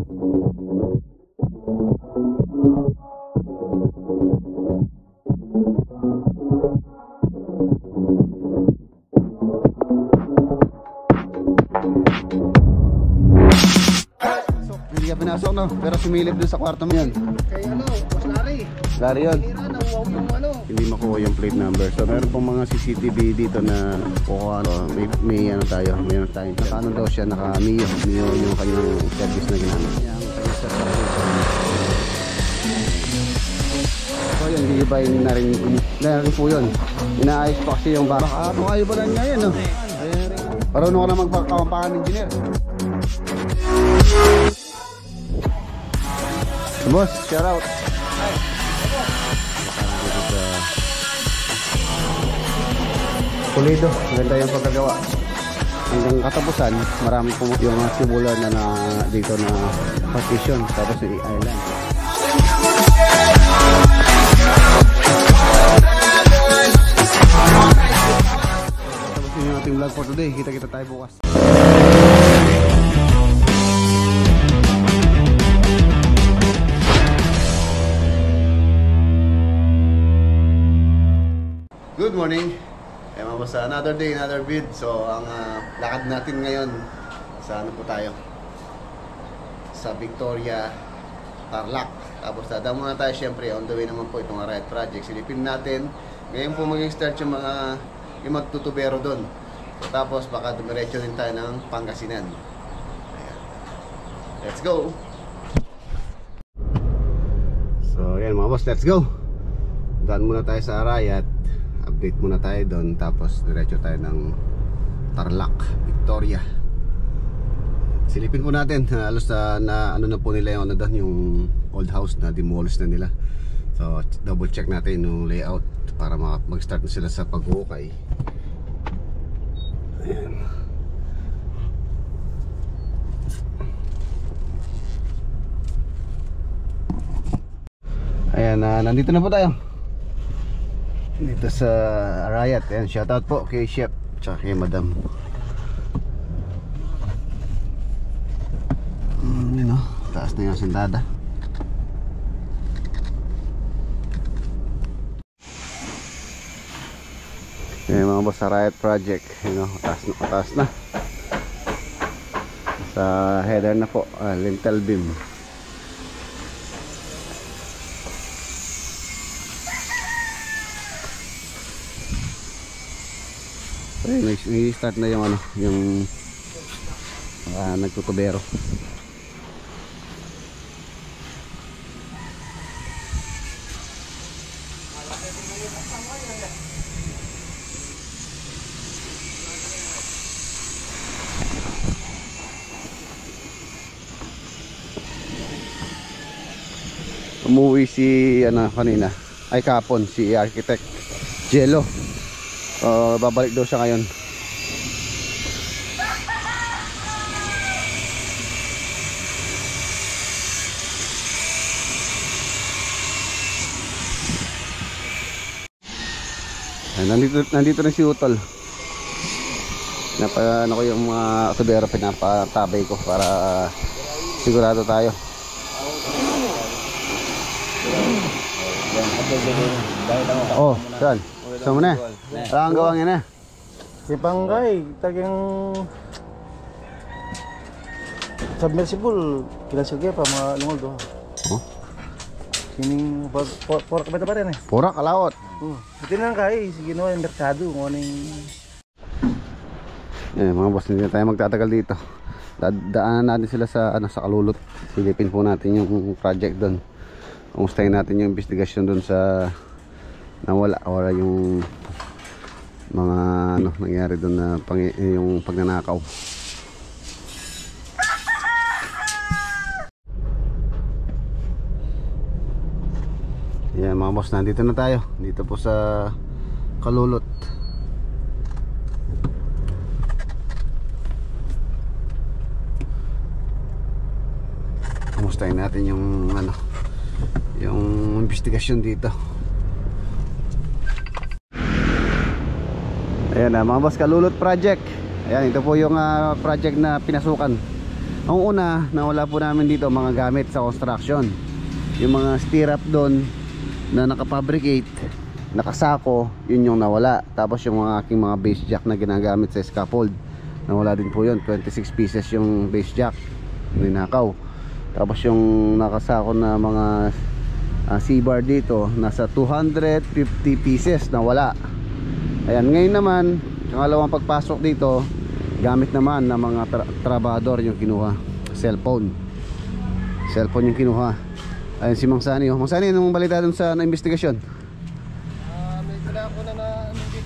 Hindi ka pinasok, no? Pero sumilip dun sa kwarto mo yan. Kay ano, Boss Larry. Larry yun. Nakuha mo yung ano. Hindi makuha yung plate number. So meron pong mga CCTV dito na kukuha, ano, may ano tayo, may ano tayo. Naka ano daw siya, naka Mio yung kanyang service na ginamit. So yun, gigibayin na rin po yun. Inaayos pa kasi yung barak. Baka yung balan nga yan, no? Parunong ka na magpakampakan engineer. Boss, shout out. Pulido, maganda yung pagkagawa. Hanggang katapusan, marami po yung simulan na dito na partition, tapos yung island. Tapos yung ating vlog for today. Kita-kita tayo bukas. Good morning. Sa another day, another vid. So ang lakad natin ngayon sa ano po tayo, sa Victoria, Tarlac. Tapos dadaan muna tayo syempre, on the way naman po itong Arayat project. Silipin natin ngayon po maging start yung mga yung magtutubero doon. So, tapos baka dumiretso din tayo ng Pangasinan. Ayan. Let's go. So yan mga boss, let's go. Daan muna tayo sa Arayat. Update muna tayo doon, tapos diretso tayo ng Tarlac, Victoria. Silipin po natin, halos na ano na po nila yung ano doon, yung old house na demolish na nila. So double check natin yung layout para mag-start na sila sa pag-ukay. Ayan. Ayan, nandito na po tayo dito sa Arayat. Ayan, shoutout po kay Chef tsaka kay Madam. Yun o, taas na yung sindada. Ayan mga boss, Arayat project. Yun o, taas na sa header na po, lintel beam. May start na yung ano, yung nagtutubero. Umuwi si ano kanina, ay kapon, si architect Jello. Babalik daw siya ngayon. Nandito na si Utol. Ano ko yung mga tubero, pinapatabay ko para sigurado tayo. Oh, saan? Saan mo na? Wala kang gawang yan eh. Si Panggay, tagang submersible, kinasilgay pa mga lungol doon. Oh? Sining, porak ka ba ito pa rin eh? Porak, kalawot. Buti na lang kay, sige no, yung merkado, kung ano yung... Mga boss, hindi na tayo magtatagal dito. Daanan natin sila sa, sa Kalulot. Silipin po natin yung project doon. Kumustahin natin yung investigasyon doon sa nawala o yung mga nangyari doon na yung pagnanakaw. Yan mga boss, nandito na tayo. Dito po sa Kalulot. Kumustahin natin yung yung investigasyon dito. Ayan mga boss, Kalulot project. Ayan, ito po yung project na pinasukan. Ang una, nawala po namin dito mga gamit sa construction. Yung mga stirrup doon na nakafabricate, nakasako, yun yung nawala. Tapos yung mga aking mga base jack na ginagamit sa scaffold, nawala din po yun. 26 pieces yung base jack, ninakaw. Tapos yung nakasako na mga C-bar dito, nasa 250 pieces nawala. Ayan, ngayon naman, yung alawang pagpasok dito, gamit naman ng mga trabador yung kinuha. Cellphone yung kinuha. Ayun si Mang Sani. Mang Sani, anong balita dun sa investigasyon? May kailangan ko na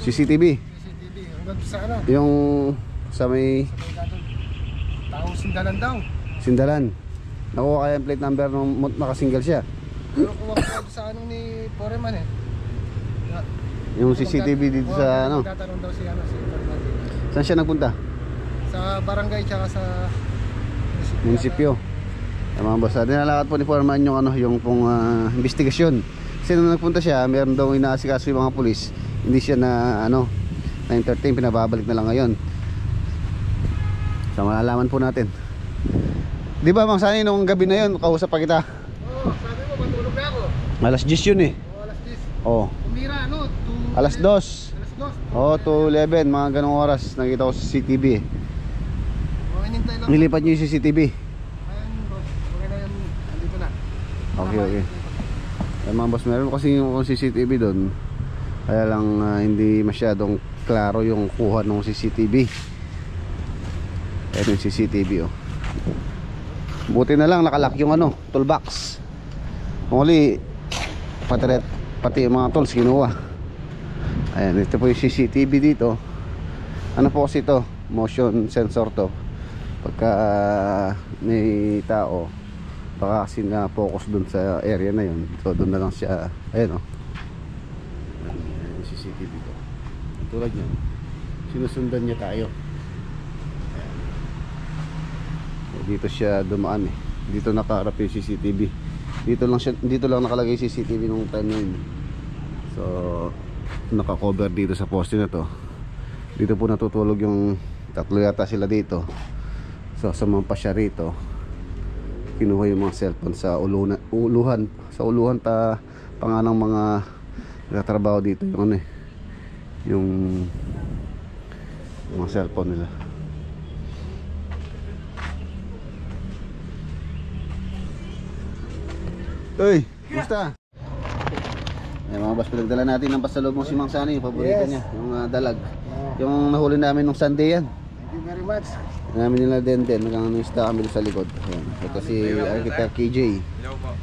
CCTV. Hanggang sa ano? Yung sa may Taong Sindalan daw. Sindalan. Nakuha kaya yung plate number nung nakasingle siya. Pero kuha ko sa ano ni Foreman eh. Yung CCTV dito sa ano. Tatanong daw si Foreman. Saan siya nagpunta? Sa barangay tsaka sa Munisipyo. Mga boss, dinalakad po ni Foreman yung ano, yung pong investigasyon. Kasi nung nagpunta siya, meron daw inaasikaso yung mga pulis. Hindi siya na ano, na entertain, pinababalik na lang ngayon. So malalaman po natin. Di ba Mang Sani, nung gabi na yun, kausap pa kita? Oo, sabi mo matulog na ako. Alas 10 yun eh. Oo, alas 10. Oo. Umira ano? Alas 2. Alas 2. Oo, to 11, mga ganong oras. Nakita ko sa CCTV eh. Hinintay lang. Nilipat nyo yung CCTV. Ayan, boss. Okay na yan. Andito na. Okay. Ay, mga boss, meron kasi yung CCTV doon. Kaya lang hindi masyadong klaro yung kuha ng CCTV. Ayan yung CCTV oh. Buti na lang nakalock yung ano, toolbox. Only pati yung mga tools kinuha. Ayan, ito po yung CCTV dito. Ano po kasi ito? Motion sensor to. Pagka may tao, baka kasi na-focus dun sa area na yun. So dun na lang siya. Ayan o. Ayan yung CCTV to. Tulad yan, sinusundan niya tayo. Ayan. So, dito siya dumaan eh. Dito nakaharap yung CCTV. Dito lang nakalagay yung CCTV nung time na yun. So naka-cover dito sa poste na to. Dito po natutulog yung tatlo yata sila dito. So sumampa siya rito, kinuha yung mga cellphone sa uluhan pa nga ng mga nagtatrabaho dito yung ano eh, yung mga cellphone nila. Uy, kumusta? Ay, mga boss, pinagdala natin ng pasalubong si Mang Sani, yung paborito niya, yung dalag. Yung nahuli namin nung Sunday yan. Thank you very much. Namin nila din hanggang isda kami sa likod. Ayan. Ito si Architect KJ. Hello po.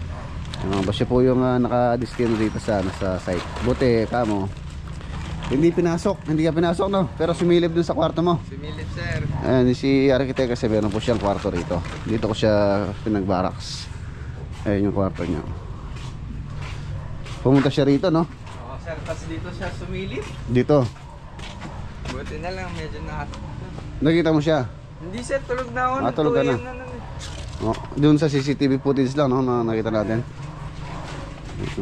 Ba siya po yung naka-destino dito sa site. Buti kamo hindi ka pinasok no, pero sumilip dun sa kwarto mo. Sumilip sir. Ayan si Architect kasi meron po siyang kwarto rito. Dito ko siya pinagbaraks. Ayan yung kwarto niya. Pumunta siya rito no. Oo sir, tas dito siya sumilip. Dito. Buti na lang, medyo Nakita mo siya? Hindi sir, tulog na ako. Tulog ka na. Oh, doon sa CCTV footage lang no, na nakita natin.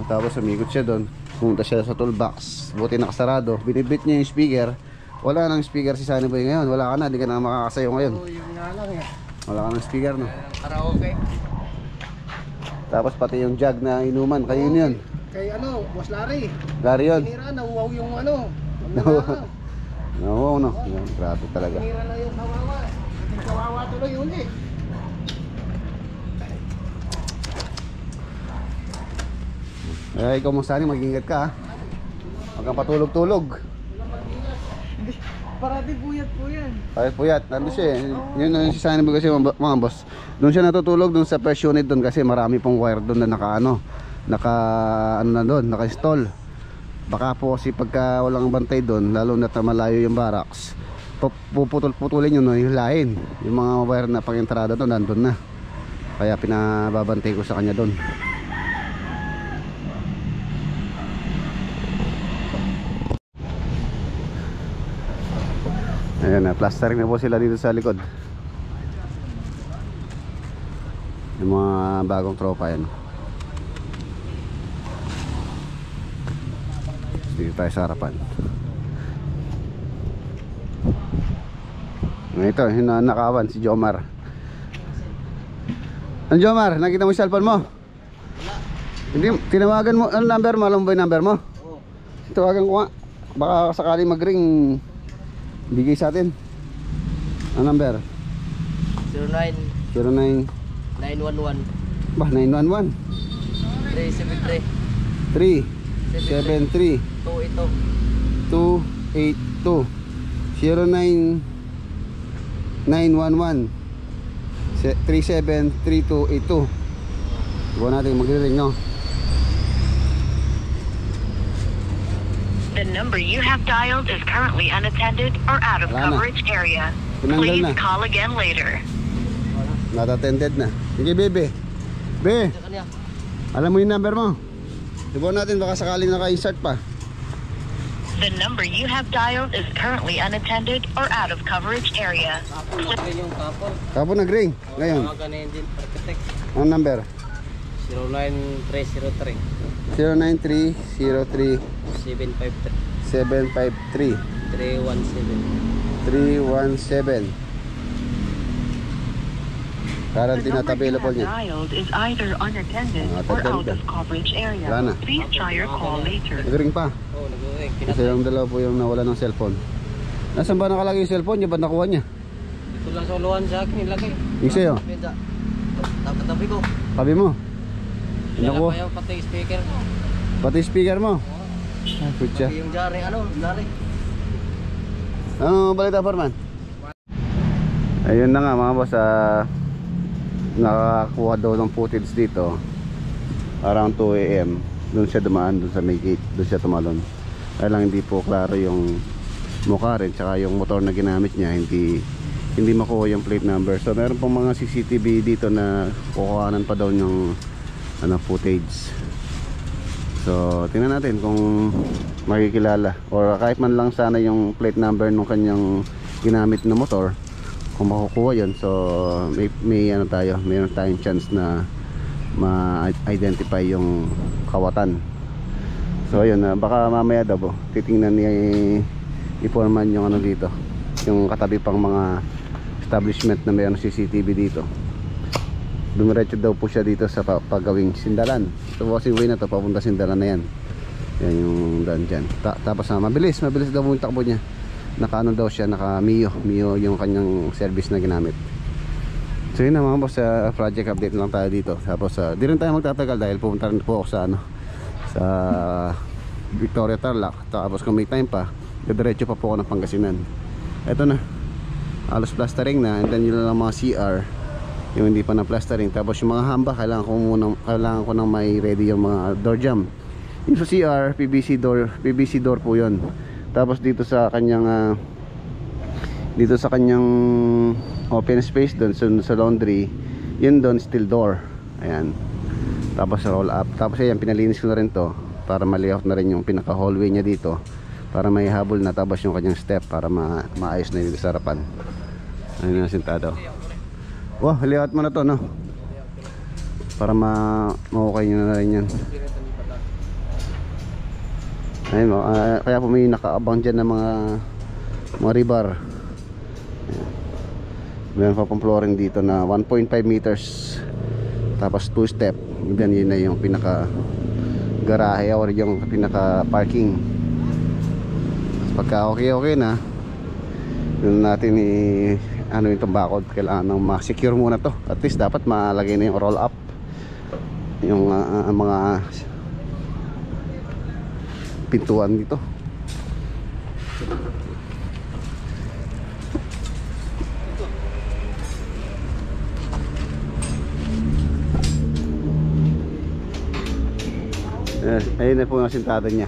Tapos umikot siya doon. Pumunta siya sa toolbox. Buti nakasarado. Binibit niya yung speaker. Wala nang speaker si Sunny Boy ngayon. Wala ka na, di ka na makakasayo ngayon. Oo, yun nga lang eh. Wala ka ng speaker no. Karaoke. Tapos pati yung jug na inuman, kayo yun. Kay ano, Boss Larry. Gary yun. Tinira, nauwaw yung ano. No, no. Yan, grabe talaga. Tinira na yung kawawa. Yung kawawa tuloy yun eh. Kaya ikaw mo Sunny, mag-ingat ka ha. Huwag kang patulog-tulog. Parati buyat po yan. Kahit puyat, nandun siya eh. Yun na yung si Sunny Boy kasi mga boss. Doon siya natutulog doon sa first unit doon kasi marami pong wire doon na naka-install. Baka po kasi pagka walang bantay doon, lalo na malayo yung barracks, puputol-putulin yun yung line. Yung mga wire na pang-entrada doon, nandun na. Kaya pinababantay ko sa kanya doon. Ayan na, plastering na po sila dito sa likod. Yung mga bagong tropa yan. Dito tayo sa harapan. Ito, yung nakawan si Jomar. Ano Jomar, nakita mo yung cellphone mo? Wala. Hindi, tinawagan mo, ano number mo? Alam mo ba yung number mo? Oo. Tawagan ko nga. Baka sakali mag-ring, bigay sa atin. Ang number? 09 09 911 Bah, 911 373 373 282 09 911 373282. Buwan natin magre-ring, no? The number you have dialed is currently unattended or out of Wala na. coverage area. Tinanggal Please na. call again later. Not attended na. Sige, bebe. Be, alam mo yung number mo? Subukan natin, baka sakaling naka-insert pa. The number you have dialed is currently unattended or out of coverage area. Yung kapon. Kapon nag-ring. Ngayon, Tawagan na engine architect. ang number? 09303 09303 753 753 317. 317. Currently not available you niya. have dialed is either unattended or Tagal out ka. of coverage area. Wala na. Please try your call later. Nag-ring pa. Oh, nag-ring. Kasi yung dalawa po yung nawala ng cellphone. Nasaan ba nakalagay yung cellphone niya? Ba't nakuha niya? Dito lang sa uluhan sa akin nilagay. Yung sa'yo? Tabi ko. Sabi mo? Nakuha. Kaya pati speaker ko. Pati speaker mo? Ah, putya. Yung jari, jari. Ano balita, Foreman? Ayun na nga mga boss, nakakuha daw ng footage dito around 2 AM. Doon siya dumaan, doon sa may gate, doon siya tumalon. Kaya lang hindi po klaro yung mukha rin, tsaka yung motor na ginamit niya, hindi makuha yung plate number. So meron pong mga CCTV dito na kukuhanan pa daw ng footage. So tingnan natin kung makikilala or kahit man lang sana yung plate number ng kanyang ginamit na motor, kung makukuha yun. So mayroon tayong chance na ma-identify yung kawatan. So ayun, baka mamaya daw titingnan ni Foreman yung dito, yung katabi pang mga establishment na mayroon CCTV dito. Dumiretso daw po siya dito sa pagawing Sindalan. So kasi way na to papunta Sindalan na yan. Yan yung daan dyan. Tapos mabilis daw po yung takbo niya. Naka daw siya, naka Mio yung kanyang service na ginamit. So yun na mga boss, project update lang tayo dito. Tapos di rin tayo magtatagal dahil pupunta rin po ako sa Victoria Tarlac. Tapos kung may time pa, diretso pa po ako ng Pangasinan. Eto na, halos plastering na, and then yun lang mga CR yung hindi pa na plastering. Tapos yung mga hamba, kailangan ko nang may ready yung mga door jamb. Yung sa CR, PVC door po yun. Tapos dito sa kanyang open space doon sa laundry, yun doon steel door. Ayan. Tapos roll up. Tapos ayan, pinalinis ko na rin to para ma-layout na rin yung pinaka hallway niya dito, para may habol na. Tapos yung kanyang step para maayos na dito sa harapan. Ayun na sintado. Wow, layout mo na to, no? Para ma-okay nyo na rin yan. Ayun, kaya po may nakaabang dyan ng mga rebar. Meron pa pang flooring dito na 1.5 meters. Tapos 2 step. Then yun na yung pinaka garahe or yung pinaka parking. Pagka okay na, yun natin itong bakod. Kailangan nang ma-secure muna to. At least dapat malagay na yung roll up, yung mga pintuan dito. Ayun na po yung asintado niya.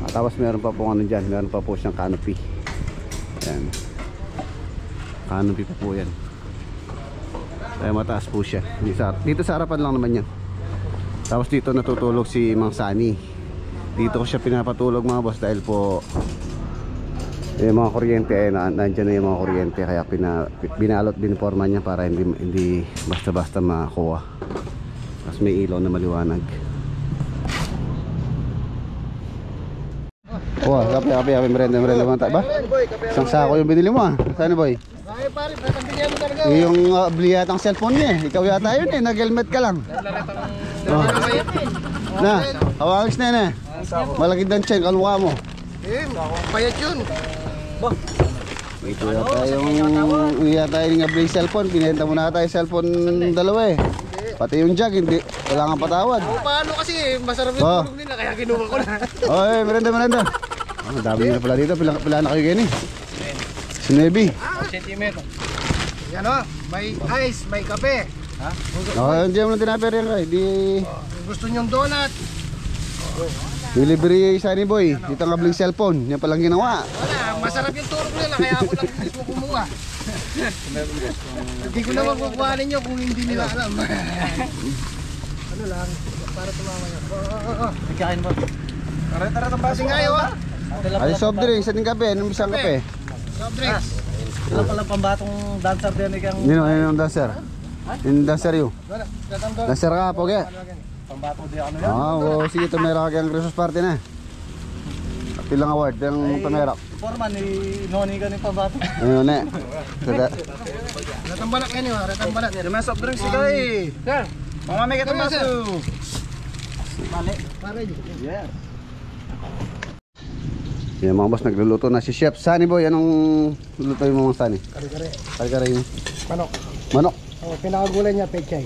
Tapos meron pa po dyan, meron pa po siyang canopy. Ayan, canopy pa po yan. Kaya mataas po siya. Dito sa harapan lang naman yan. Tapos dito natutulog si Mang Sani. Dito ko siya pinapatulog mga boss dahil po yung mga kuryente nandyan na yung mga kuryente. Kaya binalot, biniporma niya para hindi basta-basta makuha. Tapos may ilaw na maliwanag. Kape, merenda ba? Isang sako yung binili mo ah. Saan boy? pare, bigyan mo talaga. Yung bili yata ang cellphone niya eh. Ikaw yata yun eh, nag-helmet ka lang. Oh. Na, hawagis na yun eh. Malagid ng chain, kalwa mo. Payat yun. Ito yata yung bili cellphone. Pinenta mo na tayo cellphone dalawa eh. Pati yung jug, hindi. Wala kang patawad. Paano kasi, masarap yung tulog nila, kaya kinuha ko na. Oy, merenda. Ang dami nyo pala dito. Pila na kayo ganyan eh. Si Nebi. Yan o, may ice, may kape. Diyan mo lang tinapir yan kay. Gusto nyong donut? Delivery Sunny Boy. Dito nga bling cellphone. Yan palang ginawa. Wala, masarap yung tulog nila, kaya ako lang mismo kumuha. Hindi ko naman kukuhanin nyo kung hindi nila alam. Ano lang, para tumama nyo. Nagkain mo. Tara, tampasin kayo ha. Ay, soft drinks. Anong kape? Anong bisang kape? Soft drinks. Sila palang pambatong dancer din ikang Ano yung dancer? Yung dancer yun. Dancer ka, pogi. pambatong di ano Oo, sige. Tumera ka ang Christmas party na. Pilang award yung tumera. Foreman ni Noni ka ni pambatong. Ano na? Ratambalak yan yun, ratambalak. May soft drinks sila eh. Sir, Mamamay ka Ano, sir? baso. pare. Yes. Yan mga boss, nagluluto na si Chef Sunny Boy. Anong luto yung mga Sunny? Kare-kare. Kari-kari yung Manok. manok. Oh, pinakagulay niya, pechay.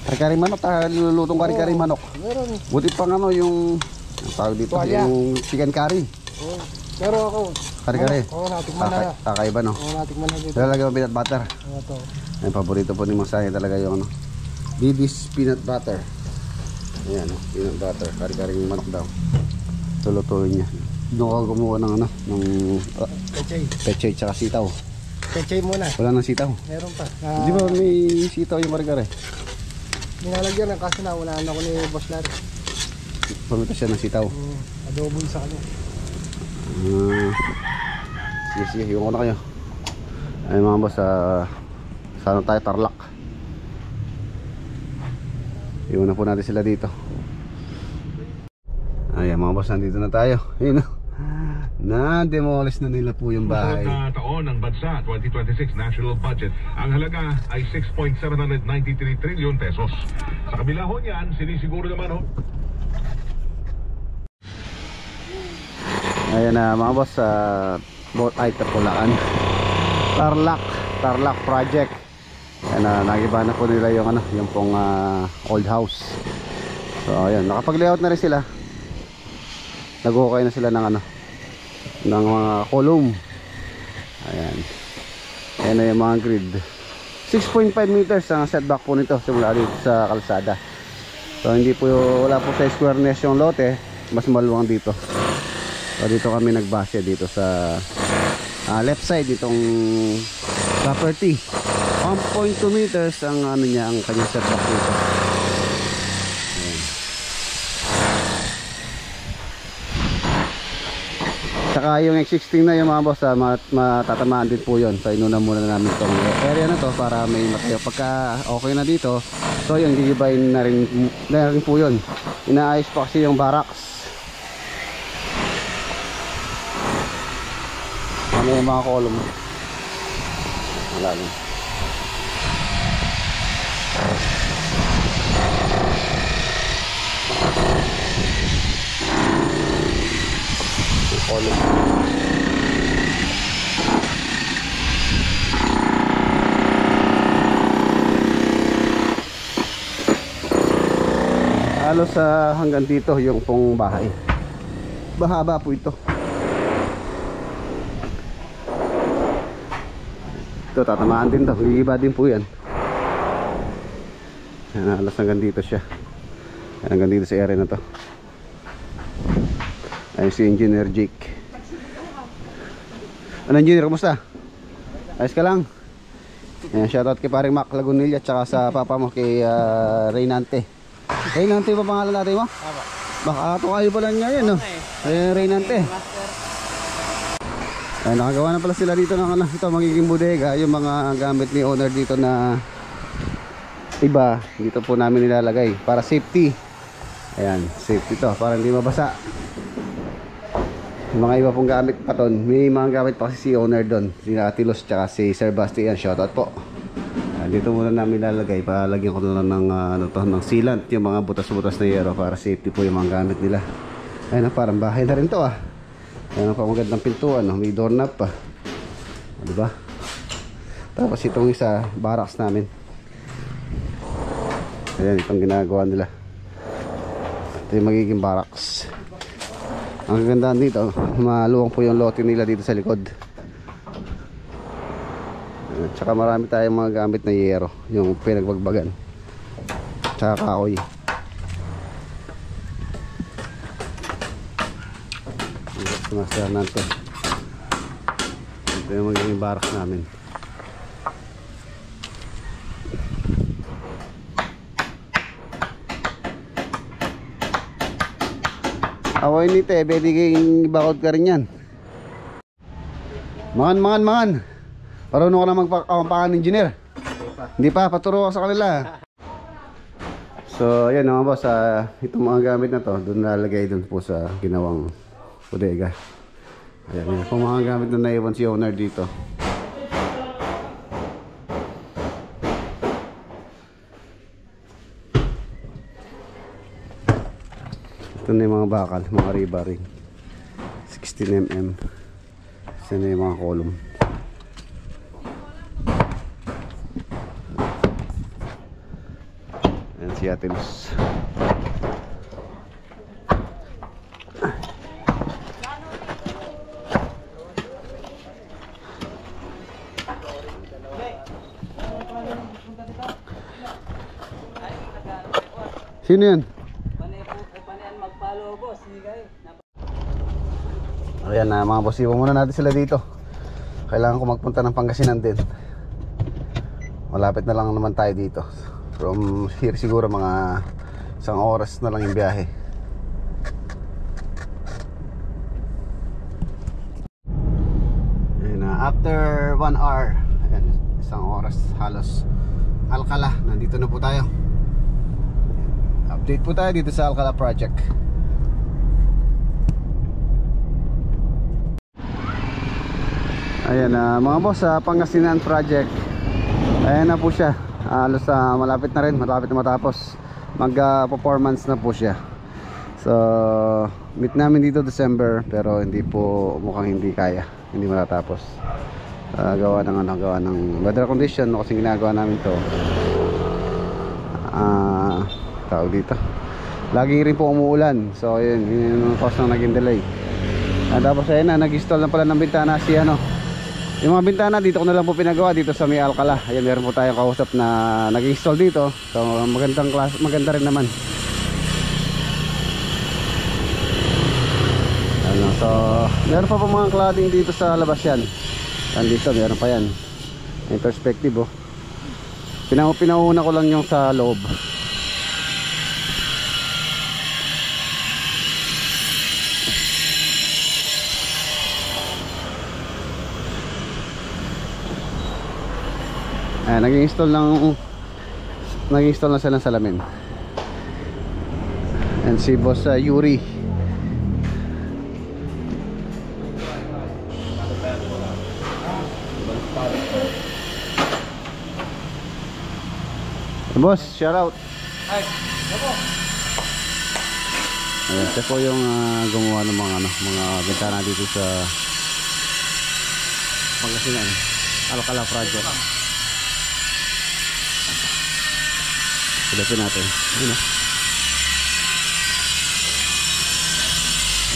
Kari-kari manok. Lulutong kari-kari manok. Meron. Buti pang ano yung ang tawag dito, Tuwalya. yung chicken curry. Oh, pero ako. Kari-kari. Oo, natikman na. Kakaiba no? Oo, natikman na dito. Lalagyan mo peanut butter. Oo, to. Ang paborito po ni Mang Sunny talaga yung ano, Bibi's peanut butter. Ayan o, peanut butter. Kari-kari yung manok daw. Tulutuin niya. Doon ako kumuha ng ano, ng Pechay. pechay tsaka sitaw. Pechay muna. Wala nang sitaw. Meron pa. Di ba may sitaw yung kari-kari? Nilalagyan ng kasi nawalaan ako ni Boss Larry. Pamita siya ng sitaw. Adobo yung sa kanya. Sige, iwan ko na kayo. Ay mga boss, sana tayo Tarlac. Iwan na po natin sila dito. Ayan mga boss, nandito na tayo. Ayun, na-demolish na nila po yung bahay. Sa taon ng bansa 2026 national budget, ang halaga ay 6.793 trillion pesos. Sa kabila ho niyan, sinisiguro naman ho. Ayan na mga boss, boat ay Tapulaan. Tarlac project. Ayan na, nagiba na po nila yung ano, yung pong old house. So ayan, nakapag-layout na rin sila. Nag-okay na sila ng ano, ng mga column. Ayan. Ayan na yung mga grid. 6.5 meters ang setback po nito simula dito sa kalsada. So hindi po, wala po sa squareness yung lote, mas maluwang dito. So dito kami nagbase dito sa left side itong property. 1.2 meters ang ano niya, ang kanyang setback dito. Saka yung existing na yung mga boss, matatamaan din po yun. So inuna muna namin itong area na to para may matayo. Pagka okay na dito, so yun, gigibayin na rin po yun. Inaayos pa kasi yung barracks. Ano yung mga column? Wala lang. Column. Halos hanggang dito yung pong bahay. Bahaba po ito. Ito tatamaan din to, iiba din po yan. Halos hanggang dito siya. Hanggang dito sa area na to. Ayun si Engineer Jake. Ano engineer, kumusta? Ayos ka lang? Ayan, shoutout kay paring Mac Lagunilla at saka sa papa mo kay Reynante. Reynante ba pangalan natin mo? Baka ito kayo pala niya yan, no? Ayun, Reynante. Ayun, nakagawa na pala sila dito ng ano, ito magiging bodega. Yung mga gamit ni owner dito na iba, dito po namin nilalagay para safety. Ayan, safety to, para hindi mabasa. Mga iba pong gamit pa ton. May mga gamit pa kasi si owner doon, si Atilos tsaka si Sir Bastian. Shoutout po. Dito muna namin lalagay. Palagyan ko na ng, ng sealant, yung mga butas-butas na yero para safety po yung mga gamit nila. Ayun, parang bahay na rin to ah. Ayun pa, magandang pintuan, may doorknob pa. Diba? Tapos itong isa, barracks namin. Ayan, itong ginagawa nila. Ito yung magiging barracks. Ang gagandaan dito, maluwang po yung lote nila dito sa likod. Tsaka marami tayong mga gamit na yero, yung pinagbagbagan. Tsaka kahoy. Master natin. Ito yung magiging barracks namin. Awoy ni te, pwede kayong bakod ka rin yan. Mangan. Marunong ka na magpakampakan engineer? Hindi pa, paturo ka sa kanila. So, ayan mga boss, itong mga gamit na to, doon nalagay doon po sa ginawang bodega. Ayan, yung mga gamit na naiwan si owner dito. Ito na yung mga bakal, mga rebar ring 16mm. Ito na yung mga column. Ayan si Atilos. Sino yan? Ayan na mga boss, iwan muna natin sila dito. Kailangan ko magpunta ng Pangasinan din. Malapit na lang naman tayo dito. From here siguro mga 1 oras na lang yung biyahe. Ayan na, after 1 hour, ayan, 1 oras halos, Alcala, nandito na po tayo. Update po tayo dito sa Alcala project. Ayan na mga boss, sa Pangasinan project. Ayan na po siya. Halos malapit na rin, malapit na matapos. Mag-performance na po siya. So meet namin dito December, pero hindi po, mukhang hindi kaya, hindi matatapos. Gawa ng weather condition kasi ginagawa namin to. Tawag dito, lagi rin po umuulan. So yun yung cause ng naging delay. Tapos ayun na, nag-install na pala ng bintana si yung mga bintana dito ko na lang po pinagawa dito sa may Alcala. Ayan, meron po tayong kausap na nag-install dito. So magandang class, maganda rin naman. Ano, so meron pa po mga cladding dito sa labas yan. Dito meron pa yan. Yung perspective oh. Pinauna ko lang yung sa loob. Ayan, nag-install na sila ng salamin. And si boss Yuri. Boss, shout out. Ay, ako. Ayan, siya po yung gumawa ng mga bintana dito sa Pangasinan Alcala project. Silapin natin. Ayun o.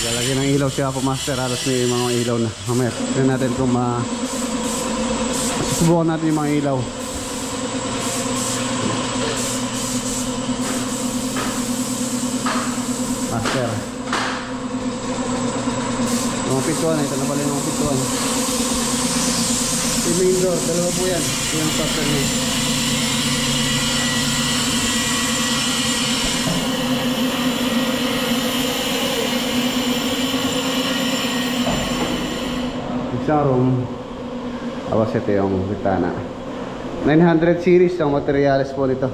Lalagyan ng ilaw siya po master. Halos may mga ilaw na. Mamaya tignan natin kung susubukan natin yung mga ilaw. Master. Mga pituan. Ito na pala yung mga pituan. Yung main door. Dalawa po yan. Yung master niya. Isang room. Tapos ito yung bintana. 900 series ang materials po nito.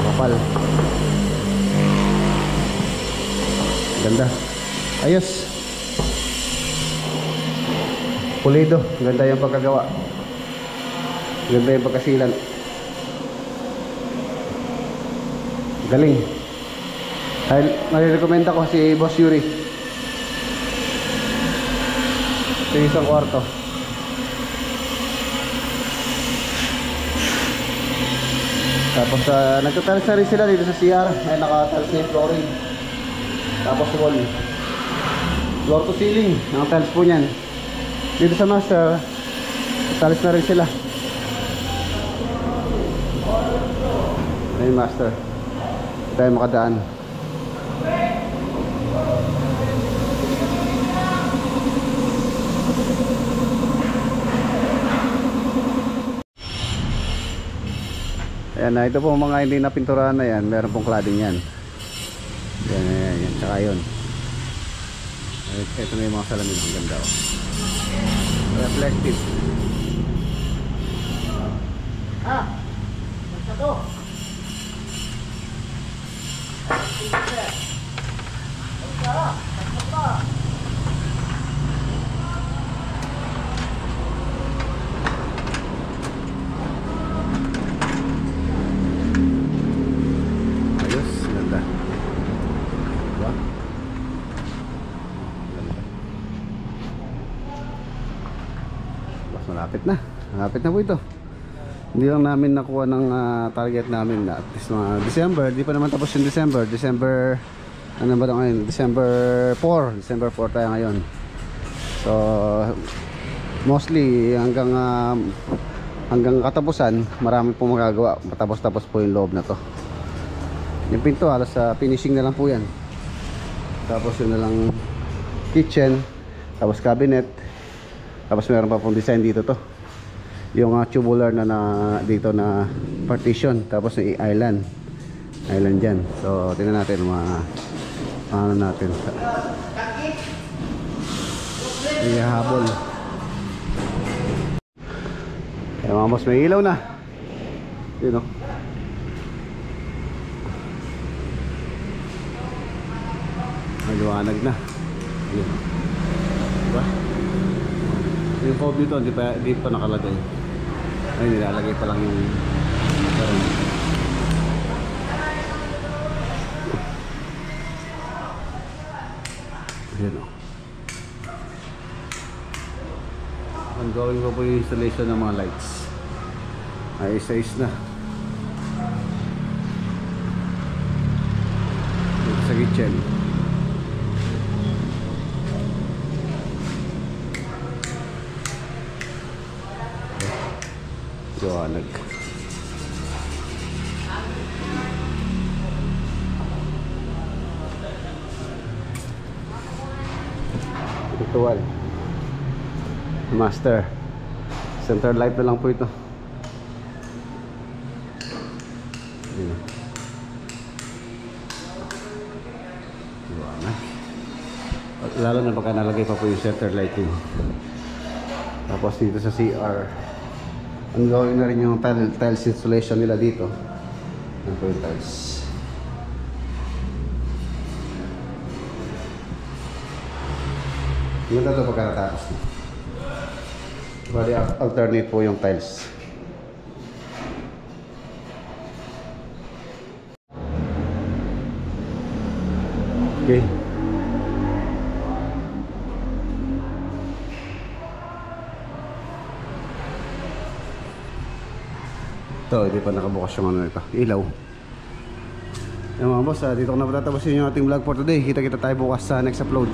Kapal. Ganda. Ayos. Pulido, ganda yung pagkagawa. Ganda yung pagkasilan. Galing. Dahil marirekomenda ko si Boss Yuri. Ito yung isang kwarto. Tapos nagtatalis na rin sila dito sa CR. Ay, nakatalis na yung flooring. Tapos wall. Floor to ceiling. Nakatalis po niyan. Dito sa master, talis na rin sila. Ayun master. Tayo makadaan. Ayan na, ito po mga hindi na pinturahan na yan. Meron pong cladding yan. Yan, yan, yan. Tsaka yun. Ito na yung mga salamin. Ang ganda oh. Reflective. Basta to. Ayos, ganda. Diba? Malapit na po ito. Hindi lang namin nakuha ng target namin na at least mga December. Di pa naman tapos yung December ano ba ito ngayon? December 4 tayo ngayon. So mostly hanggang katapusan marami pong magagawa. Matapos po yung loob na to. Yung pinto halos finishing na lang po yan. Tapos yun na lang kitchen. Tapos cabinet. Tapos meron pa pong design dito to. Yung tubular na dito na partition. Tapos yung island dyan. So tingnan natin ano natin ihahabol. Ayan mga boss, may ilaw na. Yun o. Maliwanag na. Yun. Diba? Yung fob dito di pa nakalagay. Ay, nilalagay pa lang yung ayan o. Ongoing pa po yung installation ng mga lights. Ay, isa-is na. Dito sa kitchen. Liwanag. Ituwal. Master. Center light na lang po ito. Ayan. Liwanag. Lalo na pagka nalagay pa po yung center lighting. Tapos dito sa CR. Ang gawin na rin yung tiles installation nila dito. Ano po yung tiles? Yung ito pagka natapos na. Bali alternate po yung tiles. Okay. Ito, hindi pa nakabukas yung ano ito. Ilaw. Yung mga boss, dito ko na patatapusin yung ating vlog for today. Kita-kita tayo bukas sa next upload.